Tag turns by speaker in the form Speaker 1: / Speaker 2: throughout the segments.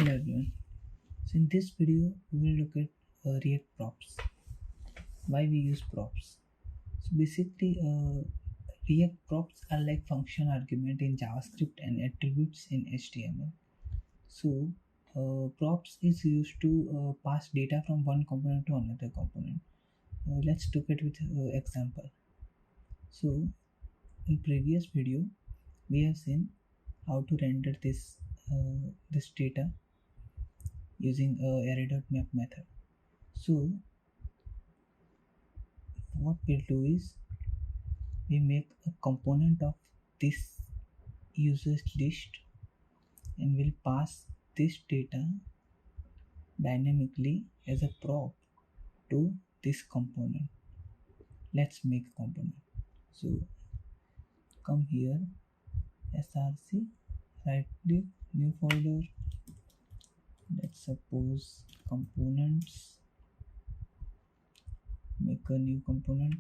Speaker 1: Hello everyone. So in this video we will look at React props. Why we use props? So basically React props are like function argument in JavaScript and attributes in HTML. So props is used to pass data from one component to another component. Let's look at with example. So in previous video we have seen how to render this data using array.map method. So what we'll do is we make a component of this users list and we'll pass this data dynamically as a prop to this component. Let's make a component. So come here, src, right click, new folder. Let's suppose components, make a new component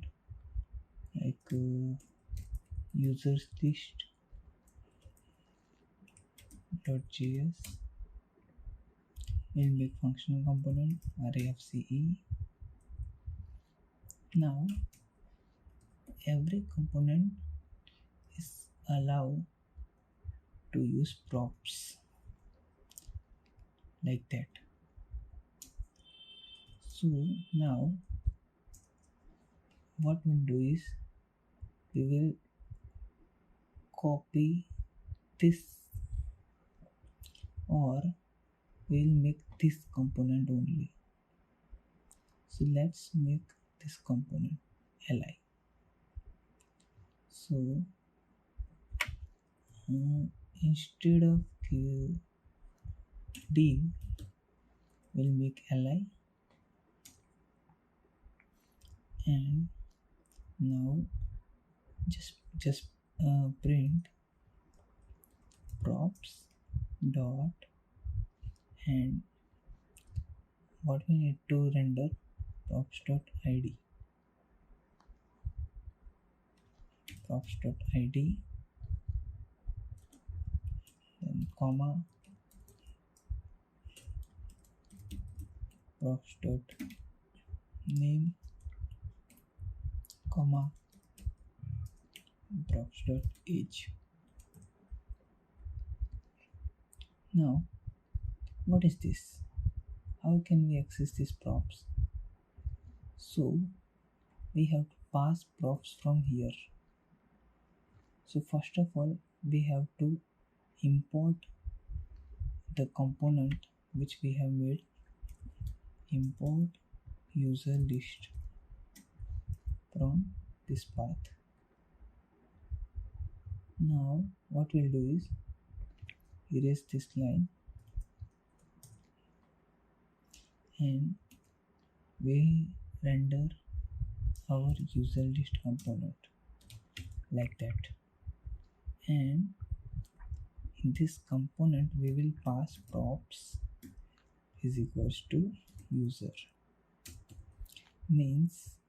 Speaker 1: like users list .js. We'll make functional component array_of_ce. Now every component is allowed to use props like that. So now what we'll do is we will copy this, or we'll make this component only. So let's make this component li. So instead of div, we'll make li, and now just print props dot, and what we need to render props.id, then comma props.name, comma props.age. Now what is this? How can we access these props? So we have to pass props from here. So first of all we have to import the component which we have made. Import user list from this path. Now what we'll do is erase this line and we render our user list component like that, and in this component we will pass props is equals to user. Means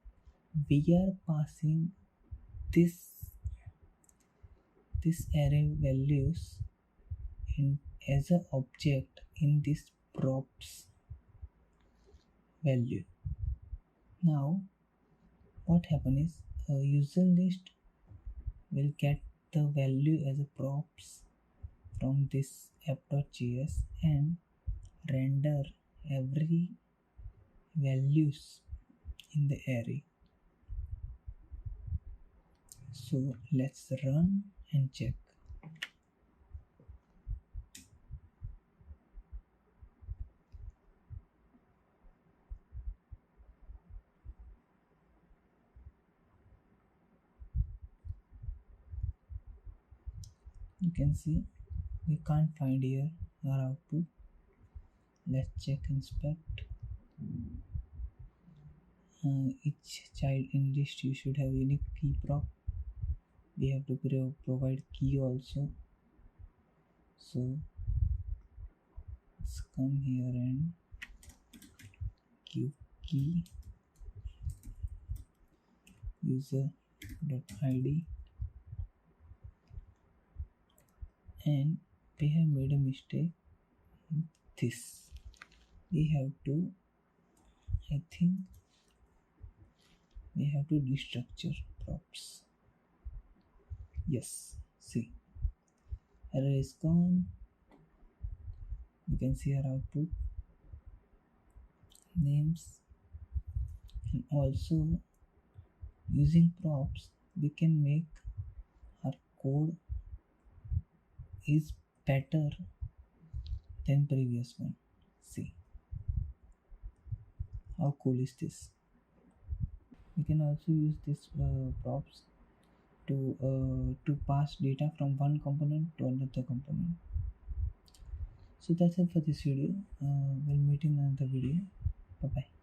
Speaker 1: we are passing this array values in as an object in this props value. Now what happen is a user list will get the value as a props from this app.js and render every values in the array. So let's run and check. You can see we can't find here our output. Let's check inspect. Each child in list you should have unique key prop. We have to provide key also. So let's come here and give key user.id, and we have made a mistake. this. We have to, I think, we have to destructure props. Yes, see, error is gone. You can see our output names, and also using props we can make our code is better than previous one. See how cool is this. We can also use this props to pass data from one component to another component. So that's it for this video. We'll meet in another video. Bye bye.